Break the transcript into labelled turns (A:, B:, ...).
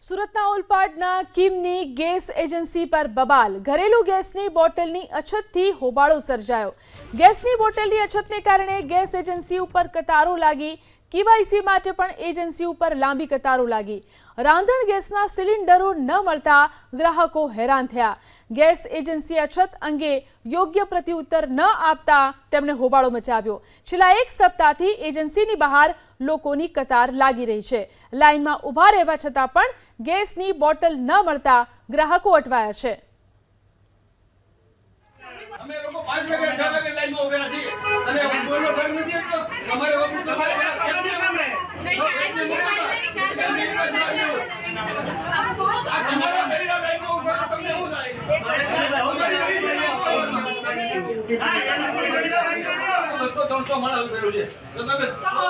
A: સુરતના ઓલપાડના કિમની gas agency પર બબાલ। ઘરેલું ગેસની બોટલની અછતથી હોબાળો સર્જાયો। ગેસની બોટલની અછતને કારણે ગેસ એજન્સી ઉપર કતારો લાગી। કેવાયસી માટે પણ એજન્સી ઉપર લાંબી કતારો લાગી। રાંધણ ગેસના સિલિન્ડરો ન મળતા ગ્રાહકો હેરાન થયા। ગેસ એજન્સી અછત અંગે યોગ્ય પ્રત્યુત્તર ન આપતા તેમણે હોબાળો મચાવ્યો। છેલ્લા એક સપ્તાહથી એજન્સીની બહાર લોકોની કતાર લાગી રહી છે। લાઇનમાં ઊભા રહેવા છતાં પણ ગેસની બોટલ ન મળતા ગ્રાહકો અટવાયા છે।
B: અમે લોકો 5 વાગે 6 વાગે લાઈનમાં ઉભેલા છીએ અને કોઈનો ટાઈમ નથી આપતો। તમારે ઓપન તમારે પેલા કેમ કામ રહે આ તમારા મેરા લાઈનમાં ઉભા તમને શું થાય? બસો 300 માણસ ઉભેલું છે તો તમે
C: કાલ